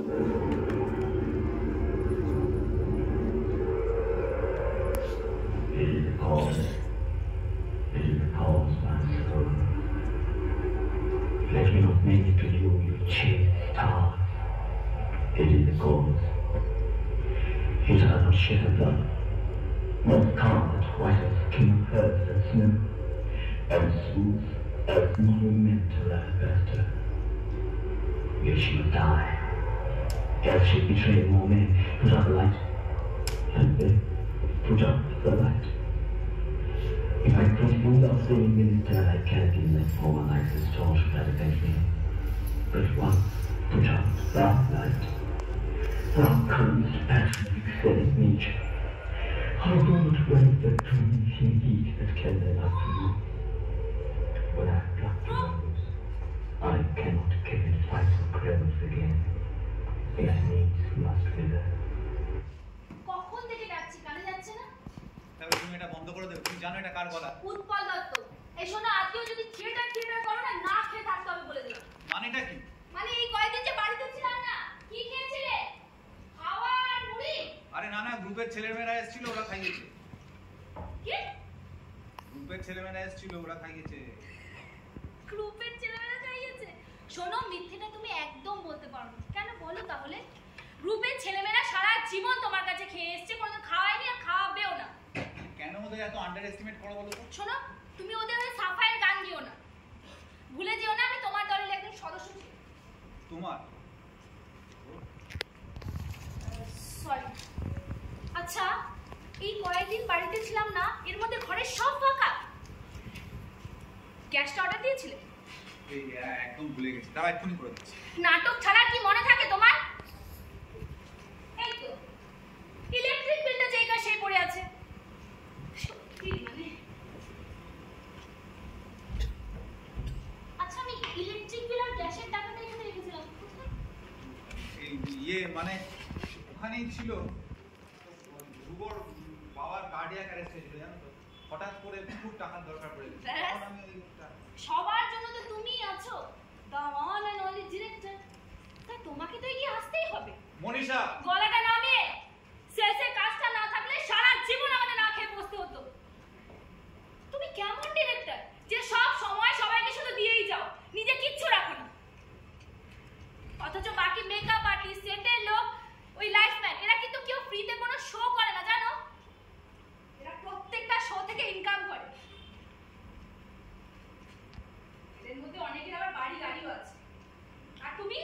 Let me not make it to you, you chief star. It is the cause. It has not shed a blood, not carpet white as king herbs and snow, and smooth as monumental alabaster. Yet she will die. Else she betray more men, put out the light, and then put out the light. If I could use the same minister I can in my former life, the storm should have avenged me. But once put out that light, thou comest passionate ecstatic nature. How will it wait the dreaming heat that can then up to you? When I pluck to rose, I cannot give it fight and crevice again. It needs must wither. কখন থেকে ডাকছি কানে যাচ্ছে না? তাহলে তুমি এটা বন্ধ করে দাও। তুমি জানো এটা কার গলা? উৎপল দত্ত। এই শোনো আজকেও যদি থিয়েটার করো না, না খেয়ে থাকতে হবে বলে দিলাম। মানেটা কি? মানে এই কয়েকদিন যে বাড়িতে ছিলাম না, কি খেয়েছিলে? খাওয়া আর মুড়ি? আরে না না, গ্রুপের ছেলেমেয়েরা এসেছিল, ওরা খাইয়েছে। কি? গ্রুপের ছেলেমেয়েরা এসেছিল, ওরা খাইয়েছে। গ্রুপের ছেলেমেয়েরা খাইয়েছে? শোনো, মিথ্যেটা তুমি একদম বলতে পারো না। কেন বলো তাহলে? গ্রুপের ছেলেমেয়েরা সারা জীবন তোমার কাছে খেয়ে এসেছে, কোনোদিন খাওয়ায়নি আর খাওয়াবেও না। কেন ওদের এত আন্ডার এস্টিমেট করো বলো তো? শোনো, তুমি ওদের হয়ে সাফাইয়ের গান দিও না। ভুলে যেও না আমি তোমার দলের একজন সদস্য ছিলাম। তোমার? সরি। আচ্ছা, এই কয়েকদিন বাড়িতে ছিলাম না, এর মধ্যে ঘরের সব ফাঁকা। গ্যাসটা অর্ডার দিয়েছিলে? এই একদম ভুলে গেছি, তাও এক্ষুনি করে দিচ্ছি। নাটক ছাড়া কি মনে থাকে তোমার? এই তো ইলেকট্রিক বিলটা যেইকা সেই পড়ে আছে। সত্যি মানে। আচ্ছা, আমি ইলেকট্রিক বিল আর গ্যাসের টাকাটা এখানে রেখেছিলাম। এই মানে ওখানেই ছিল। ধ্রুবর বাবার কার্ডিয়াক অ্যারেস্ট হয়েছিল, জানো তো? হঠাৎ করে খুব টাকার দরকার পড়ে গেছে। তখন আমি সবার জন্য তো তুমিই আছো, the one and only director. তাই তোমাকে তো এগিয়ে আসতেই হবে। মনীষা, গলাটা নামে। শেষে কাজটা না থাকলে সারা জীবন আমাদের না খেয়ে বসতে হতো। তুমি কেমন ডিরেক্টর যে সব সময় সবাইকে শুধু দিয়েই যাও, নিজে কিচ্ছু রাখো না? অথচ বাকি মেকআপ আর্টিস্ট, সেটের লোক, ওই লাইফম্যান, এরা কিন্তু কেউ ফ্রিতে কোনো শো করে না, জানো? এরা প্রত্যেকটা শো থেকে ইনকাম করে। এদের মধ্যে অনেকের আবার বাড়ি গাড়িও আছে। আর তুমি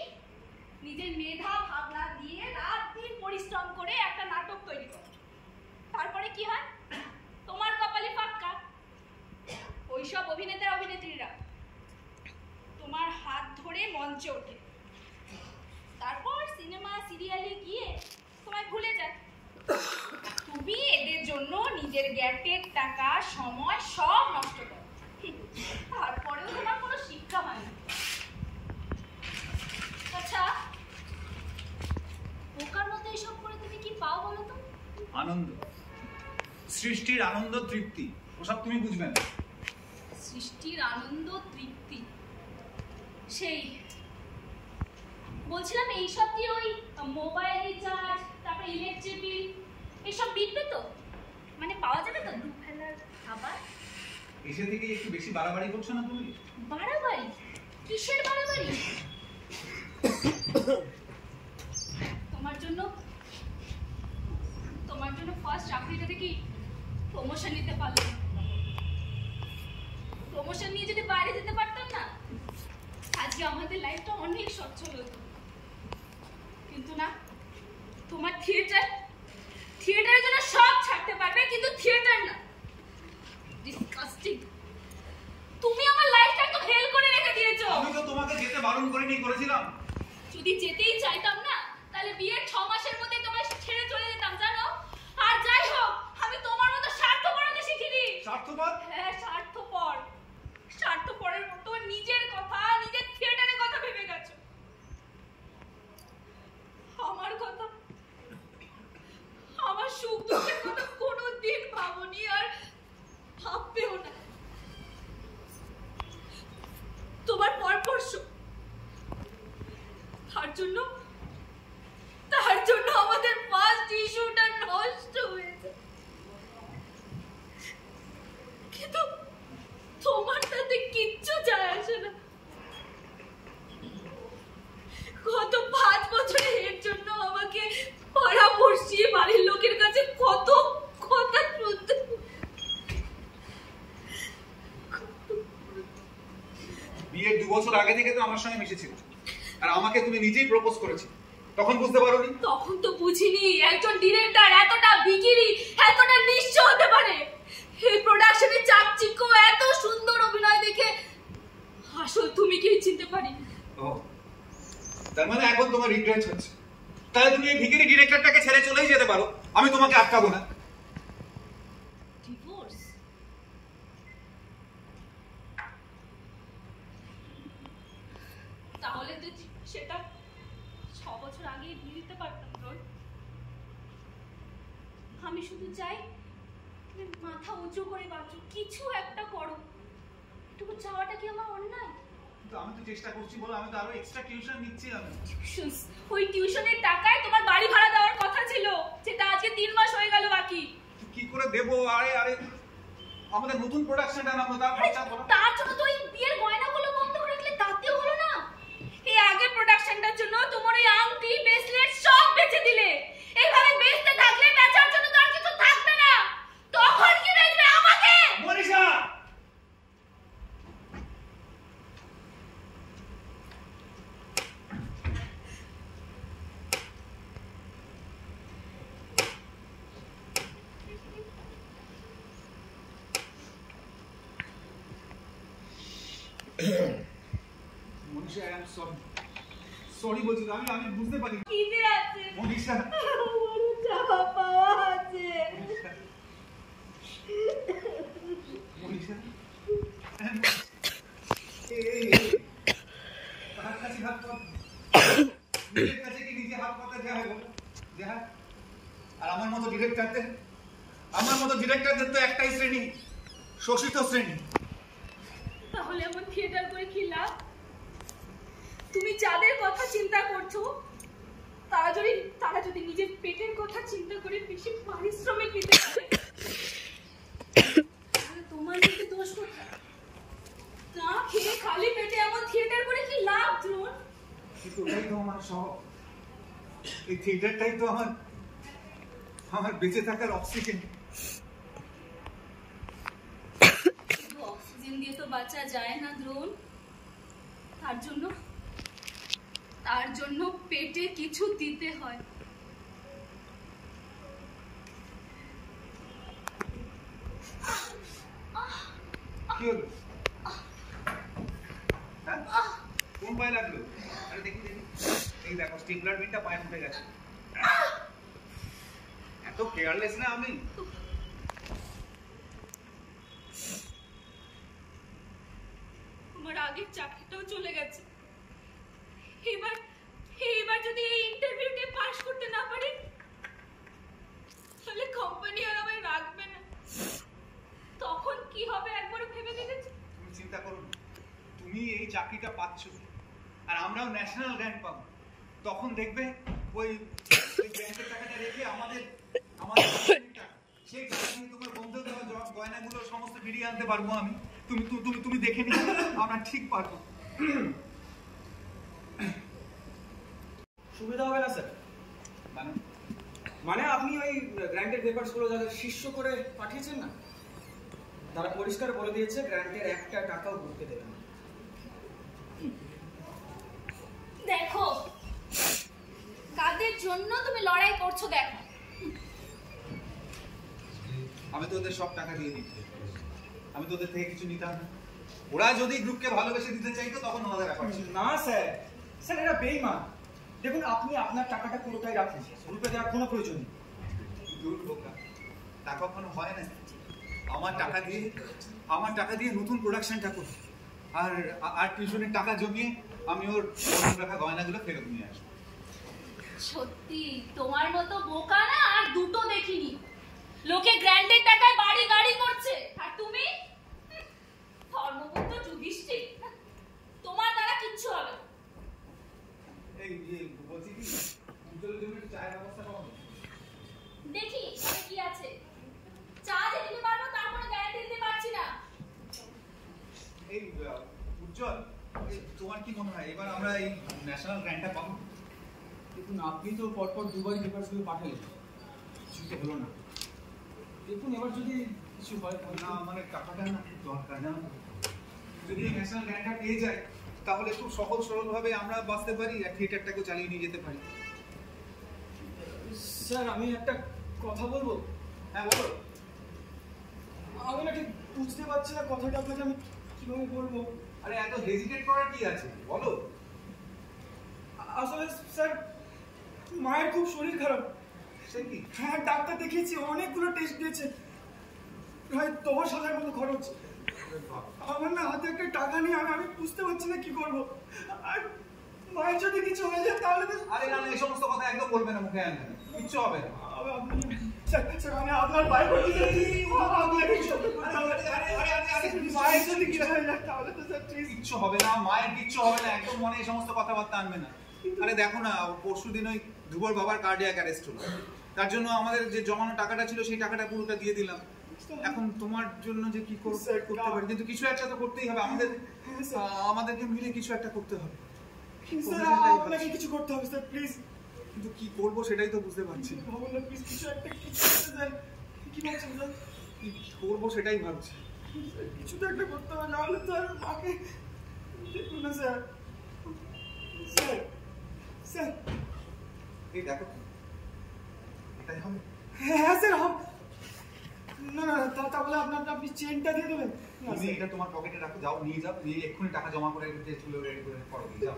নিজের মেধা ভাবনা দিয়ে রাত দিন পরিশ্রম করে একটা নাটক তৈরি করো। তারপরে কি হয়? তোমার কপালে ফাক্কা। ওইসব অভিনেতা অভিনেত্রীরা তোমার হাত ধরে মঞ্চে ওঠে, তারপর সিনেমা সিরিয়ালে গিয়ে তোমায় ভুলে যায়। তুমি এদের জন্য নিজের গ্যাটের টাকা, সময় সব নষ্ট করো, তারপরেও তোমার কোনো শিক্ষা হয় না। আচ্ছা, বোকার মতো এসব করে তুমি কি পাও বলো তো? আনন্দ, সৃষ্টির আনন্দ, তৃপ্তি। ওসব তুমি বুঝবে না। সৃষ্টির আনন্দ, তৃপ্তি? সেই বলছিলাম, এইসব দিয়ে ওই মোবাইল রিচার্জ, তারপর ইলেকট্রিক বিল, এসব বিলবে তো? মানে পাওয়া যাবে তো দুবেলার খাবার? এসে থেকে একটু বেশি বাড়াবাড়ি করছো না তুমি? বাড়াবাড়ি? কিসের বাড়াবাড়ি? তোমার জন্য ফার্স্ট চাকরিটা দেখি প্রমোশন নিতে পারলাম। প্রমোশন নিয়ে যদি বাইরে যেতে পারতাম না, আজকে আমাদের লাইফটা অনেক সচ্ছল হতো। কিন্তু না, তোমার থিয়েটারের জন্য সব ছাড়তে পারবে, কিন্তু থিয়েটার না। ডিসকাস্টিং। তুমি আমার লাইফটা একদম হেল করে রেখে দিয়েছো। আমি তো তোমাকে যেতে বারণ করিনি, করেছিলাম। যদি যেতেই চাইতাম না, তাহলে বিয়ের 6 মাসের মধ্যে তোমায় ছেড়ে চলে যেতাম, জানো? আর যাই হোক, আমি তোমার মতো স্বার্থপর হতে শিখিনি। স্বার্থপর? হ্যাঁ, স্বার্থপর। স্বার্থপরের মতো নিজের কথা, নিজের থিয়েটারের কথা ভেবে গেছো। আমার কথা, আমার সুখ দুঃখের কথা কোনোদিন ভাবনি, আর ভাববেও না। তোমার পরপর তার জন্য ফার্স্ট ইস্যুটা নষ্ট হয়েছে, কিন্তু তোমার তাতে কিচ্ছু যায় আসে না। গত 5 বছরে এর জন্য আমাকে পাড়া পড়শি বাড়ির লোকের কাছে কত কথা শুনতে। বিয়ের 2 বছর আগে থেকে তো আমার সঙ্গে মিশেছিল, আর আমাকে তুমি নিজেই প্রপোজ করেছি, তখন বুঝতে পারোনি? তখন তো বুঝিনি একজন ডিরেক্টর এতটা বিকিরি, এতটা নিঃস্ব হতে পারে। এই প্রোডাকশনের চাকচিক্য, এত সুন্দর অভিনয় দেখে আসল তুমি কি চিনতে পারি। ও, তার মানে এখন তোমার রিগ্রেট হচ্ছে? তাহলে তুমি এই ভিখারি ডিরেক্টরটাকে ছেড়ে চলেই যেতে পারো, আমি তোমাকে আটকাবো না। ডিভোর্স? তাহলে তো সেটা 6 বছর আগেই দিয়ে দিতে পারতাম। আমি শুধু চাই তুমি মাথা উঁচু করে বাঁচো, কিছু একটা করো। এটুকু চাওয়াটা কি আমার অন্যায়? কিন্তু আমি তো চেষ্টা করছি বলো, আমি তো আরো এক্সট্রা টিউশন নিচ্ছি। আমি ওই টিউশনের টাকায় তোমার বাড়ি ভাড়া দেওয়ার কথা ছিল, যেটা আজকে 3 মাস হয়ে গেল বাকি। কি করে দেবো? আরে আরে আমাদের নতুন প্রোডাকশনটা নামলো, তার খরচা বলো। তার জন্য তো ওই বিয়ের গয়নাগুলো বন্ধ করে রাখলে তাতেও হলো না। এই আগের প্রোডাকশনটার জন্য তোমার ওই আংটি ব্রেসলেট সব বেচে দিলে। এইভাবে বেচতে থাকলে বেচার জন্য তো আর কিছু থাকবে না। তখন কি বেচবে আমাকে? Manisha, Manisha, I am sorry, sorry বলছি, আমি বুঝতে পারি। কি যে আছে মনীষা, বড় চাপা পাওয়া আছে। মনীষা, তার কাছে হাত পাত, নিজের কাছে কি নিজে হাত পাতা যায়? যায়। আর আমার মতো ডিরেক্টরদের তো একটাই শ্রেণী, শোষিত শ্রেণী। তাহলে এমন থিয়েটার করে কি লাভ? তুমি যাদের কথা চিন্তা করছো তারা যদি নিজের পেটের কথা চিন্তা করে বেশি পারিশ্রমিক দিতে পারে, তাহলে তোমার দিকে দোষ কোথায়? না খেয়ে খালি পেটে এমন থিয়েটার করে কি লাভ দ্রোণ? কিন্তু ওটাই তো আমার শখ, এই থিয়েটারটাই তো আমার বেঁচে থাকার অক্সিজেন। অক্সিজেন দিয়ে তো বাঁচা যায় না দ্রোণ। তার জন্য পেটে কিছু দিতে হয়। কি হলো? কোন পায়ে লাগলো? আরে দেখি, এই দেখো স্টিপলার বিনটা পায়ে ফুটে গেছে। এত কেয়ারলেস না আমি। তোমার আগের চাকরিটাও চলে গেছে। এবার যদি এই ইন্টারভিউতে পাস করতে না পারি, তাহলে কোম্পানি আর আমায় রাখবে না। তখন কি হবে একবারও ভেবে দেখেছো? তুমি চিন্তা করো না, তুমি এই চাকরিটা পাচ্ছ আর আমরাও ন্যাশনাল র্যাঙ্ক পাবো। তখন দেখবে ওই ব্যাংকের টাকাটা রেখে আমাদের সেই টাকা নিয়ে তোমার বন্ধু দেওয়া গয়নাগুলো সমস্ত ফিরিয়ে আনতে পারবো আমি। তুমি দেখে নিও, আমরা ঠিক পারবো। সুবিধা হবে না স্যার? মানে আপনি ওই গ্র্যান্টের পেপারসগুলো যাদের শিষ্য করে পাঠিয়েছেন না, তারা পরিষ্কার বলে দিয়েছে গ্র্যান্টের 1 টাকাও ঢুকতে দেবে না। দেখো কাদের জন্য তুমি লড়াই করছো, দেখো। আমি তো ওদের সব টাকা দিয়ে দিচ্ছি, আমি তো ওদের থেকে কিছু নিতাম না। ওরা যদি গ্রুপকে ভালোবেসে দিতে চাইতো তখন ওনাদের ব্যাপার ছিল। না স্যার, এটা বেইমান। দেখুন, আপনি আপনার টাকাটা পুরোটাই রাখেন, গ্রুপে দেওয়ার কোনো প্রয়োজন নেই। দূর বোকা, তা কখনো হয় না। আমার টাকা দিয়ে নতুন প্রোডাকশনটা করি, আর টিউশনের টাকা জমিয়ে আমি ওর রাখা গয়নাগুলো ফেরত নিয়ে আসবো। সত্যি তোমার মতো বোকা না আর দুটো দেখিনি। লোকে গ্র্যান্ডের টাকায় বাড়ি গাড়ি করছে, আর তুমি ধর্মবুদ্ধ যুধিষ্ঠির। তোমার দ্বারা কিচ্ছু হবে না। এই বলছি কি, চায়ের ব্যবস্থা করো। এবার আমরা এই ন্যাশনাল গ্র্যান্ডটা পাবো? দেখুন আপনি তো পরপর দুবারই পেপারসগুলো পাঠালেন, কিছু তো হলো না। দেখুন এবার যদি কিছু হয় না মানে টাকাটা না খুব দরকার, জানো তো? যদি এই ন্যাশনাল গ্র্যান্ডটা পেয়ে যায় তাহলে খুব সহজ সরলভাবে আমরা বাঁচতে পারি আর থিয়েটারটাকেও চালিয়ে নিয়ে যেতে পারি। স্যার আমি একটা কথা বলবো। হ্যাঁ বলো। আমি না ঠিক বুঝতে পারছি না কথাটা আপনাকে আমি কিভাবে বলবো। আরে এত হেজিটেট করার কি আছে, বলো। আসলে স্যার মায়ের খুব শরীর খারাপ। সে কি? হ্যাঁ ডাক্তার দেখিয়েছি, অনেকগুলো টেস্ট দিয়েছে, প্রায় 10,000 মতো খরচ। আমার না হাতে একটা টাকা নেই, আমি বুঝতে পারছি না কি করবো। আর মায়ের যদি কিছু হয়ে যায় তাহলে তো আরে না এই সমস্ত কথা একদম বলবে না, মুখে আনবে না, কিচ্ছু হবে না। স্যার আমি আপনার বাইরে মায়ের যদি কিছু হয়ে যায় তাহলে তো স্যার প্লিজ। কিচ্ছু হবে না, মায়ের কিচ্ছু হবে না, একদম মনে এই সমস্ত কথাবার্তা আনবে না। আরে দেখো না, পরশুদিন ওই ধ্রুবর বাবার কার্ডিয়াক অ্যারেস্ট হলো, তার জন্য আমাদের যে জমানো টাকাটা ছিল সেই টাকাটা পুরোটা দিয়ে দিলাম। এখন তোমার জন্য যে কি করতে পারি, কিন্তু কিছু একটা তো করতেই হবে, আমাদেরকে মিলে কিছু একটা করতে হবে। আপনাকে কিছু করতে হবে স্যার প্লিজ। কিন্তু কি করবো সেটাই তো বুঝতে পারছি না। ভাবুন না প্লিজ, কিছু একটা স্যার। কি ভাবছেন স্যার? কি করবো সেটাই ভাবছি। কিছু তো একটা করতে হবে, নাহলে তো আর মাকে দেখুন না স্যার। স্যার স্যার এই দেখো এটাই হবে। হ্যাঁ স্যার হবে। না না তাহলে আপনি চেনটা দিয়ে দেবেন। তুমি এটা তোমার পকেটে রাখো, যাও নিয়ে যাও, নিয়ে এক্ষুনি টাকা জমা করে টেস্টগুলো রেডি করে করো, যাও।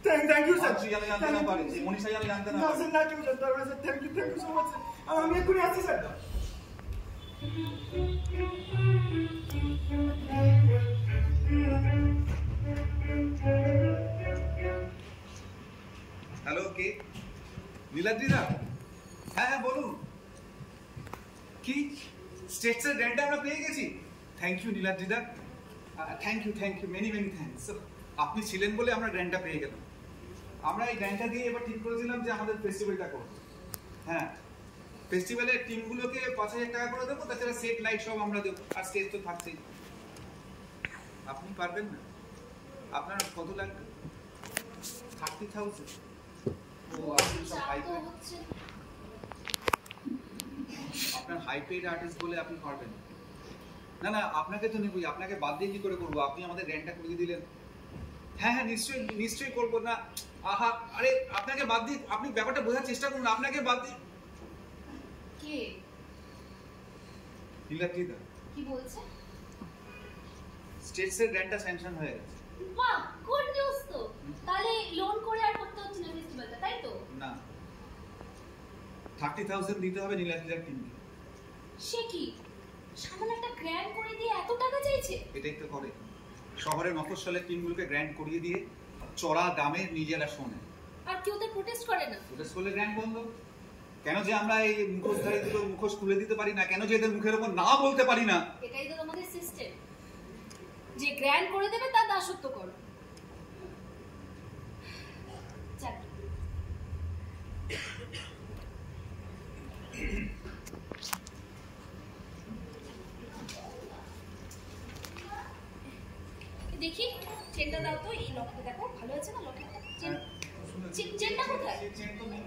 Thank you sir. আমি জানতে না পারি, মনীষা আমি জানতে না না পারি। স্যার, না কেউ জানতে পারবে sir. Thank you so much sir. আমি এক্ষুনি আসছি স্যার। হ্যালো, কে? নীলাদ্রিদা? হ্যাঁ হ্যাঁ বলুন। কি স্টেটসের গ্র্যান্ডটা আমরা পেয়ে গেছি? থ্যাংক ইউ নীলাদ্রিদা, থ্যাংক ইউ মেনি থ্যাঙ্কস। আপনি ছিলেন বলে আমরা গ্র্যান্ডটা পেয়ে গেলাম। আমরা এই গ্র্যান্ডটা দিয়ে এবার ঠিক করেছিলাম যে আমাদের ফেস্টিভ্যালটা করব। হ্যাঁ, ফেস্টিভ্যালের টিমগুলোকে 5,000 টাকা করে দেবো, তাছাড়া সেট লাইট সব আমরা দেবো, আর স্টেজ তো থাকছেই। আপনি পারবেন না? আপনার কত লাগবে? 30,000? ও আপনি সব হাই পেড, আপনার হাই পেড আর্টিস্ট বলে আপনি পারবেন না। না আপনাকে তো নেবই, আপনাকে বাদ দিয়ে কি করে করবো? আপনি আমাদের গ্র্যান্ডটা করিয়ে দিলেন। হ্যাঁ হ্যাঁ নিশ্চয়ই করবো না। আহা আরে আপনাকে বাদ দিয়ে, আপনি ব্যাপারটা বোঝার চেষ্টা করুন। আপনাকে বাদ দিয়ে কে নীলাদ্রিদা, কি বলছে? স্টেটসের গ্র্যান্ডটা স্যাংশন হয়ে গেছে। বাহ, গুড নিউজ তো। তাহলে লোন করে আর করতে হচ্ছে না ফেস্টিভ্যালটা, তাই তো? না, 30,000 দিতে হবে নীলাদ্রিদার টিমকে। সে কি সামান্য একটা গ্র্যান্ড করে দিয়ে এত টাকা চাইছে? এটাই তো করে, শহরের মফস্বলের টিমগুলোকে গ্র্যান্ড করিয়ে দিয়ে চড়া দামে নিজেরা শোনে। আর কেউ তো প্রোটেস্ট করে না? প্রোটেস্ট করলে গ্র্যান্ড বন্ধ কেন? যে আমরা এই মুখোশধারীগুলোর মুখোশ খুলে দিতে পারি না কেন? যে এদের মুখের ওপর না বলতে পারি না? এটাই তো তোমাদের সিস্টেম, যে গ্র্যান্ড করে দেবে তার দাসত্ব করো। যাক, দেখি চেনটা দাও তো। এই লকেটটা দেখো, ভালো আছে না লকেটটা? চেনটা কোথায়? চেন তো নেই।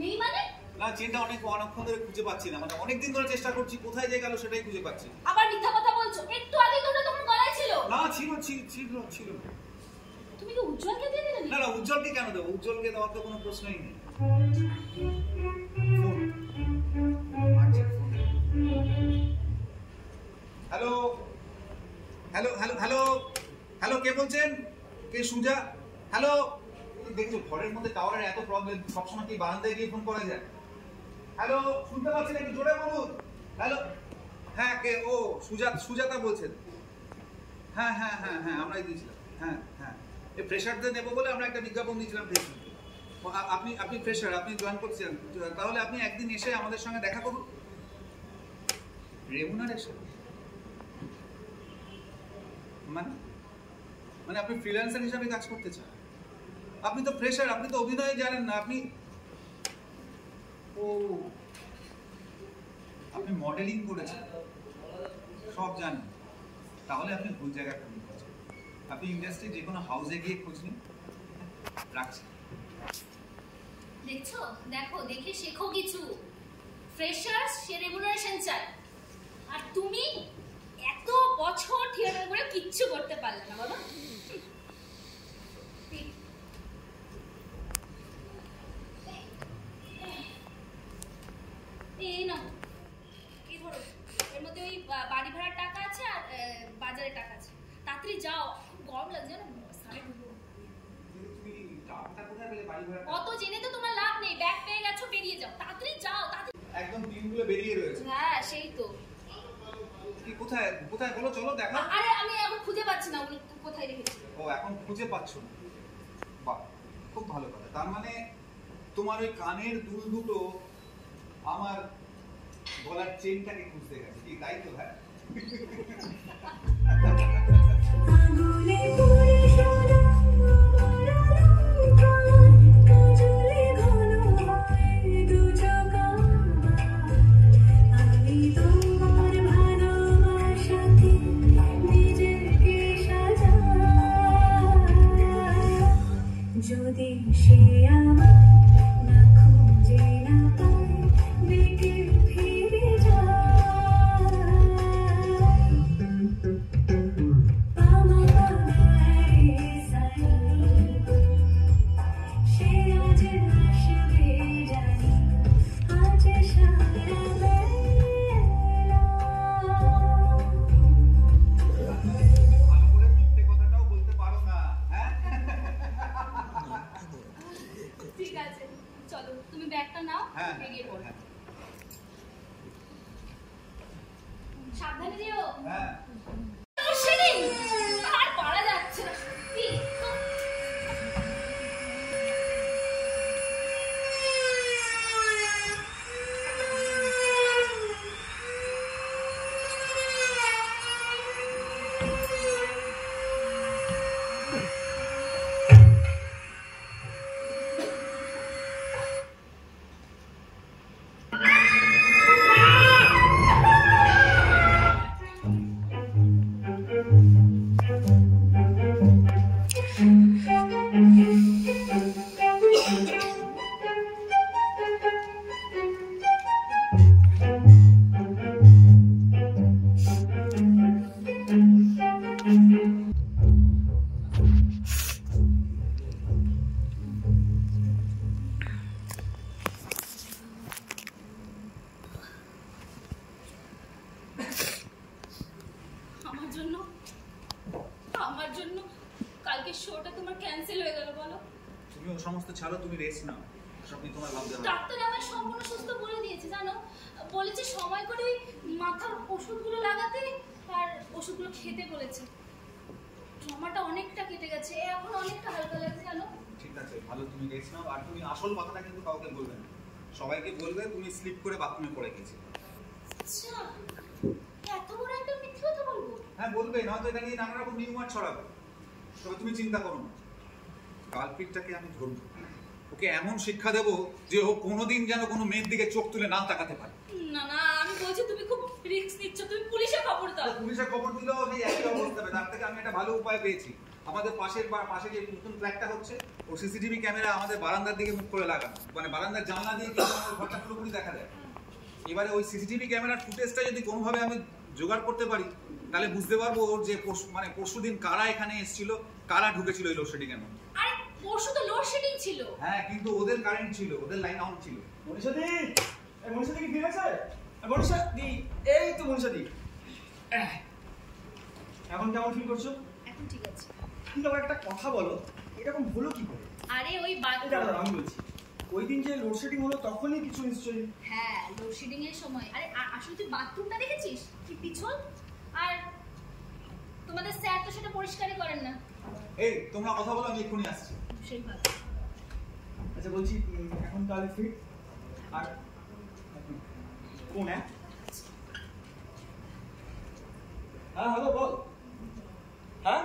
নেই মানে? না, চেনটা অনেকক্ষণ ধরে খুঁজে পাচ্ছি না, মানে অনেকদিন ধরে চেষ্টা করছি, কোথায় যে গেল সেটাই খুঁজে পাচ্ছি না। আবার মিথ্যা কথা বলছো। একটু আগে তোমরা তোমার গলায় ছিল। না ছিল। তুমি কি উজ্জ্বলকে দিয়ে দিলে? না উজ্জ্বলকে কেন দেবো? উজ্জ্বলকে দেওয়ার তো কোনো প্রশ্নই নেই। Hello hello hello hello hello, কে বলছেন? কে? সুজা? হ্যালো, দেখছো ঘরের মধ্যে টাওয়ারের এত প্রবলেম, সবসময় কি বারান্দায় গিয়ে ফোন করা যায়? হ্যালো, শুনতে পাচ্ছেন? একটু জোরে বলুন। হ্যালো, হ্যাঁ কে? ও সুজাতা বলছেন? হ্যাঁ আমরাই দিয়েছিলাম। হ্যাঁ এই ফ্রেশারদের নেবো বলে আমরা একটা বিজ্ঞাপন দিয়েছিলাম ফেসবুকে। আপনি ফ্রেশার, আপনি জয়েন করছেন, তাহলে আপনি একদিন এসে আমাদের সঙ্গে দেখা করুন। রেমুনারেশন মানে আপনি ফ্রিল্যান্সার হিসাবে কাজ করতে চান? আপনি তো ফ্রেশার, আপনি তো অভিনয় জানেন না। আপনি মডেলিং করেছেন, সব জানেন, তাহলে আপনি ভুল জায়গায় ফোন করছেন। আপনি ইন্ডাস্ট্রি যে কোনো হাউসে গিয়ে খোঁজ নিন, রাখছি। দেখছো, দেখো, দেখে শেখো কিছু। ফ্রেশার্স সে রেমুনারেশন চাই, আর তুমি এত বছর থিয়েটার করে কিচ্ছু করতে পারলে না, বলো? এই নাও, এই ধরো, এর মধ্যে ওই বাড়ি ভাড়ার টাকা আছে আর বাজারের টাকা আছে। তাড়াতাড়ি যাও, খুব গরম লাগছে না, সাড়ে ঢুকবো। অত জেনে তো তোমার লাভ নেই, ব্যাগ পেয়ে গেছো, বেরিয়ে যাও, তাড়াতাড়ি যাও, তাড়াতাড়ি। একদম দিনগুলো বেরিয়ে রয়েছে। হ্যাঁ, সেই তো। কি কোথায় কোথায় বলো, চলো দেখা। আরে আমি এখন খুঁজে পাচ্ছি না ওগুলো কোথায় রেখেছি। ও, এখন খুঁজে পাচ্ছ না? বাহ, খুব ভালো কথা। তার মানে তোমার ওই কানের দুল দুটো আমার গলার চেনটাকে খুঁজতে গেছে, কি তাই তো? হ্যাঁ, যদি সে আমার না খুঁজে না পায়, দেখে ফিরে যায় আমার সে আজ আসবে জানি, আজ সারা বেলা। ভালো করে মিথ্যে কথাটাও বলতে পারো না। হ্যাঁ, ঠিক আছে, চলো তুমি ব্যাগটা নাও, হ্যাঁ, বেরিয়ে পড়ো। হ্যাঁ, সাবধানে যেও। হ্যাঁ। সেদিন আর পারা যাচ্ছে না। কি? আমার জন্য কালকে শোটা তোমার ক্যান্সেল হয়ে গেল, বলো? তুমি ও সমস্ত ছাড়ো, তুমি রেস্ট নাও, সব নিয়ে তোমার ভাবতে হবে। ডাক্তার আমার সম্পূর্ণ সুস্থ বলে দিয়েছে, জানো? বলেছে সময় করে ওই মাথার ওষুধগুলো লাগাতে আর ওষুধগুলো খেতে বলেছে। ট্রমাটা অনেকটা কেটে গেছে, এখন অনেকটা হালকা লাগছে, জানো? ঠিক আছে, ভালো, তুমি রেস্ট নাও। আর তুমি আসল কথাটা কিন্তু কাউকে বলবে না, সবাইকে বলবে তুমি স্লিপ করে বাথরুমে পড়ে গেছি। আচ্ছা, এত বড় একটা মিথ্যে কথা বলবো? হ্যাঁ, বলবে, নয়তো এটা নিয়ে নানা রকম নিউমার ছড়াবে। তবে তুমি চিন্তা করো না, কালপিটটাকে আমি ধরবো, ওকে এমন শিক্ষা দেবো যে ও কোনোদিন যেন কোনো মেয়ের দিকে চোখ তুলে না তাকাতে পারে। না না, আমি বলছি তুমি খুব রিস্ক নিচ্ছ, তুমি পুলিশে খবর দাও। পুলিশে খবর দিলেও সেই একই অবস্থা হবে। তার থেকে আমি একটা ভালো উপায় পেয়েছি। আমাদের পাশে যে নতুন ফ্ল্যাটটা হচ্ছে, ও সিসিটিভি ক্যামেরা আমাদের বারান্দার দিকে মুখ করে লাগানো, মানে বারান্দার জানলা দিয়ে কিন্তু আমাদের ঘরটা পুরোপুরি দেখা যায়। এবারে ওই সিসিটিভি ক্যামেরার ফুটেজটা যদি কোনোভাবে আমি জোগাড় করতে পারি, তাহলে বুঝতে পারবো ওর যে পরশুদিন কারা এখানে এসেছিল, কারা ঢুকেছিল এই লোডশেডিং এর মধ্যে। আরে পরশু তো লোডশেডিং ছিল। হ্যাঁ, কিন্তু ওদের কারেন্ট ছিল, ওদের লাইন অন ছিল। মনীষাদি, মনীষাদি কি ফিরেছে? মনীষাদি, এই তো মনীষাদি। এখন কেমন ফিল করছো? এখন ঠিক আছে। কিন্তু আমার একটা কথা বলো, এরকম হলো কি করে? আরে ওই দাঁড়াও, আমি বলছি। ওই দিন যে লোডশেডিং হলো তখনই কিছু নিশ্চয়ই। হ্যাঁ, লোডশেডিং এর সময়। আরে আসলে তুই বাথরুমটা দেখেছিস কি পিছল? আর তোমাদের স্যার তো সেটা পরিষ্কারই করেন না। এই তোমরা কথা বলো, আমি এক্ষুনি আসছি। সেই ভালো। আচ্ছা বলছি, এখন তাহলে ফিট আর কোন হ্যাঁ হ্যালো বল। হ্যাঁ,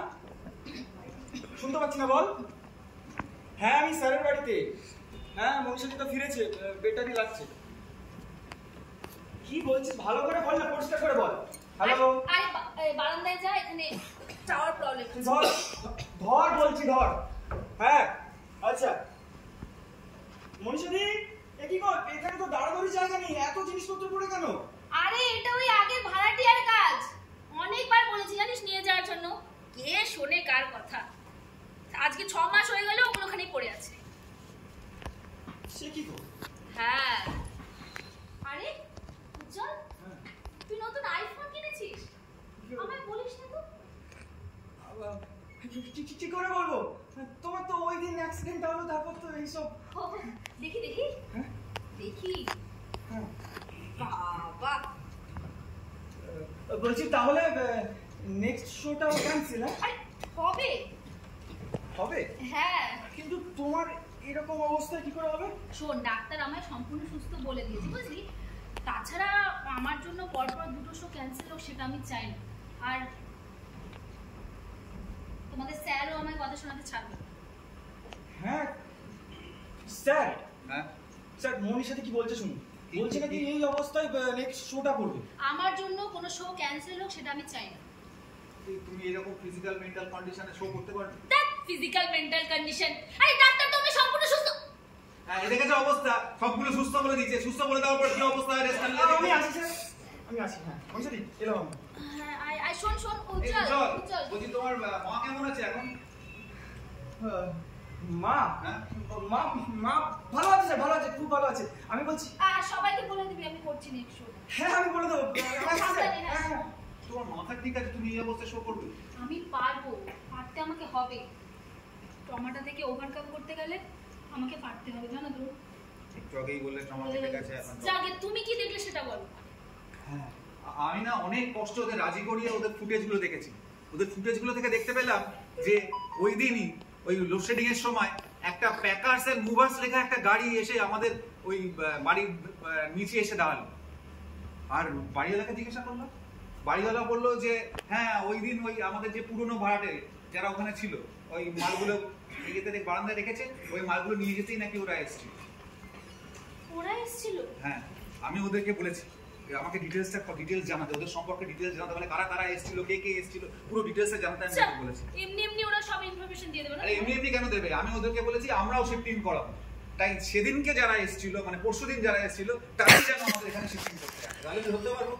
শুনতে পাচ্ছি না, বল। হ্যাঁ, আমি স্যারের বাড়িতে। হ্যাঁ, মনীষাদি তো ফিরেছে, বেটারই লাগছে। কি বলছিস ভালো করে বল না, পরিষ্কার করে বল। হ্যালো, আরে বারান্দায় যা, এখানে টাওয়ার প্রবলেম। ধর ধর বলছি, ধর। হ্যাঁ, আচ্ছা মনীষাদি এ কি কর? এখানে তো দাঁড়ানোর জায়গা নেই, এত জিনিসপত্র পড়ে কেন? আরে এটা ওই আগের ভাড়াটিয়ার কাজ। অনেকবার বলেছি জানিস নিয়ে যাওয়ার জন্য, কে শোনে কার কথা। আজকে 6 মাস হয়ে গেল ওগুলো ওখানেই পড়ে আছে। সে কি গো? হ্যাঁ। আরে উজ্জ্বল, তুই নতুন আইফোন কিনেছিস? আমায় বলিস না তো। কি করে বলবো? তোমার তো ওই দিন অ্যাক্সিডেন্ট হলো, তারপর তো এইসব। ও, দেখি দেখি হ্যাঁ দেখি। হ্যাঁ। বাবা, বলছি তাহলে নেক্সট শোটাও ক্যান্সেল? আরে হবে হবে? হ্যাঁ। কিন্তু তোমার এরকম অবস্থায় কি করে হবে? শোন, ডাক্তার আমায় সম্পূর্ণ সুস্থ বলে দিয়েছে বুঝলি। তাছাড়া আমার জন্য পরপর 2টো শো ক্যান্সেল হোক সেটা আমি চাই না। আর তোমাদের স্যারও আমায় কথা শোনাতে ছাড়বে না। হ্যাঁ স্যার, হ্যাঁ স্যার মনির সাথে কি বলছে শুনুন। বলছে নাকি এই অবস্থায় নেক্সট শোটা করবে। আমার জন্য কোনো শো ক্যান্সেল হোক সেটা আমি চাই না। তুমি এরকম ফিজিক্যাল মেন্টাল কন্ডিশনে শো করতে পারবে? That physical mental condition. আরে ডাক্তার তো আমি সম্পূর্ণ সুস্থ। হ্যাঁ এদিকে যে অবস্থা সবগুলো সুস্থ বলে দিয়েছে, সুস্থ বলে দেওয়ার পর কি অবস্থা হয় রেস্ট নিয়ে? আমি আসি স্যার, আমি আসি। হ্যাঁ মনিষাদি এলাম আমি। হ্যাঁ আই শোন এই উজ্জ্বল চল, উজ্জ্বল। বলছি তোমার মা কেমন আছে এখন? মা হ্যাঁ? মা মা ভালো আছে স্যার, ভালো আছে, খুব ভালো আছে। আমি বলছি সবাইকে বলে দিবি আমি করছি নেক্সট শো। হ্যাঁ আমি বলে দেবো। হ্যাঁ তোমার মাথা ঠিক আছে, তুমি এই অবস্থায় শো করবে? আমি পারবো, পারতে আমাকে হবে। ট্রমাটা থেকে ওভারকাম করতে গেলে আমাকে পারতে হবে, জানো তো। একটু আগেই বললে ট্রমা কেটে গেছে এখন। জাগে তুমি কি দেখলে সেটা বলো। হ্যাঁ আমি না অনেক কষ্ট ওদের রাজি করিয়ে ওদের ফুটেজগুলো দেখেছি। ওদের ফুটেজগুলো থেকে দেখতে পেলাম যে ওই দিনই ওই লোডশেডিং এর সময় একটা প্যাকার্স এন্ড মুভার্স লেখা একটা গাড়ি এসে আমাদের ওই বাড়ির নিচে এসে দাঁড়ালো। আর বাড়িওয়ালাকে জিজ্ঞাসা করলাম, বাড়িওয়ালা বললো যে হ্যাঁ ওই দিন ওই আমাদের যে পুরনো ভাড়াটে যারা ওখানে ছিল ওই মালগুলো নিজেদের বারান্দায় রেখেছে, ওই মালগুলো নিয়ে যেতেই নাকি ওরা এসেছিল। ওরা এসেছিল? হ্যাঁ আমি ওদেরকে বলেছি আমাকে ডিটেলস জানাতে, ওদের সম্পর্কে ডিটেলস জানাতে, মানে কারা কারা এসেছিল, কে কে এসেছিল, পুরো ডিটেলসটা জানাতে আমি ওদেরকে বলেছি। এমনি এমনি ওরা সব ইনফরমেশন দিয়ে দেবে না? আরে এমনি এমনি কেন দেবে, আমি ওদেরকে বলেছি আমরাও শিফটিং করাবো। তাই সেদিনকে যারা এসেছিল মানে পরশুদিন যারা এসেছিল তারাই যেন আমাদের এখানে শিফটিং করতে আসে, তাহলে ধরতে পারবো।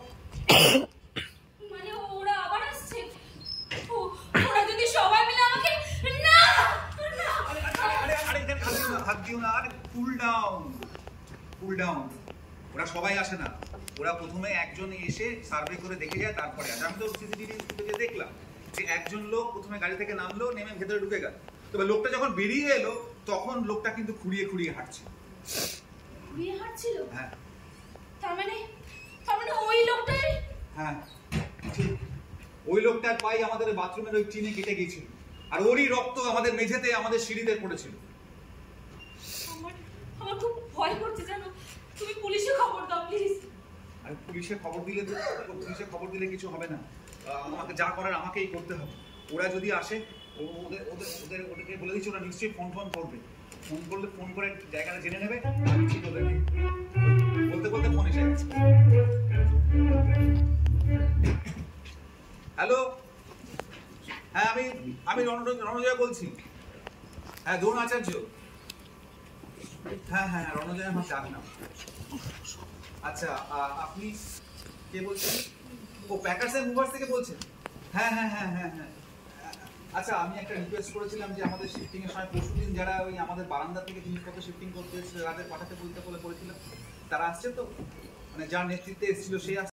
মানে ওরা আবার আসছে? ওরা যদি সবাই মিলে আমাকে না আরে এখানে হাত দিও না, আরে কুল ডাউন। ওরা সবাই আসে না, ওরা প্রথমে একজন এসে সার্ভে করে দেখে যায়, তারপরে আসে। আমি তো সিসিটিভি ফুটেজে দেখলাম যে একজন লোক প্রথমে গাড়ি থেকে নামলো, নেমে ভেতরে ঢুকে গেল। তবে লোকটা যখন বেরিয়ে এলো তখন লোকটা কিন্তু খুঁড়িয়ে হাঁটছে। ঘুরিয়ে হাঁটছিল? হ্যাঁ তার মানে ওই লোকটাই? হ্যাঁ ঠিক, ওই লোকটার পাই আমাদের বাথরুমের ওই টিনে কেটে গিয়েছিল, আর ওরই রক্ত আমাদের মেঝেতে আমাদের সিঁড়িতে পড়েছিল। আমার খুব ভয় করছে জানো, তুমি পুলিশে খবর দাও প্লিজ। আর পুলিশে খবর দিলে কিছু হবে না, আমাকে যা করার আমাকেই করতে হবে। ওরা যদি আসে ওদেরকে বলে দিচ্ছি ওরা নিশ্চয়ই ফোন করবে, ফোন করে জায়গাটা জেনে নেবে। আমি ঠিক ওদেরকে বলতে ফোন এসে গেছে। হ্যালো, হ্যাঁ আমি রণজয় বলছি। হ্যাঁ দ্রোণ আচার্য। হ্যাঁ রণজয় আমার ডাক নাম। আচ্ছা আপনি কে বলছেন? ও প্যাকার্স এন্ড মুভার্স থেকে বলছেন? হ্যাঁ আচ্ছা আমি একটা রিকোয়েস্ট করেছিলাম যে আমাদের শিফটিং এর সময় পরশুদিন যারা ওই আমাদের বারান্দা থেকে জিনিসপত্র শিফটিং করতে তাদের পাঠাতে বলতে বলেছিলাম, তারা আসছে তো? মানে যার নেতৃত্বে এসেছিল সেই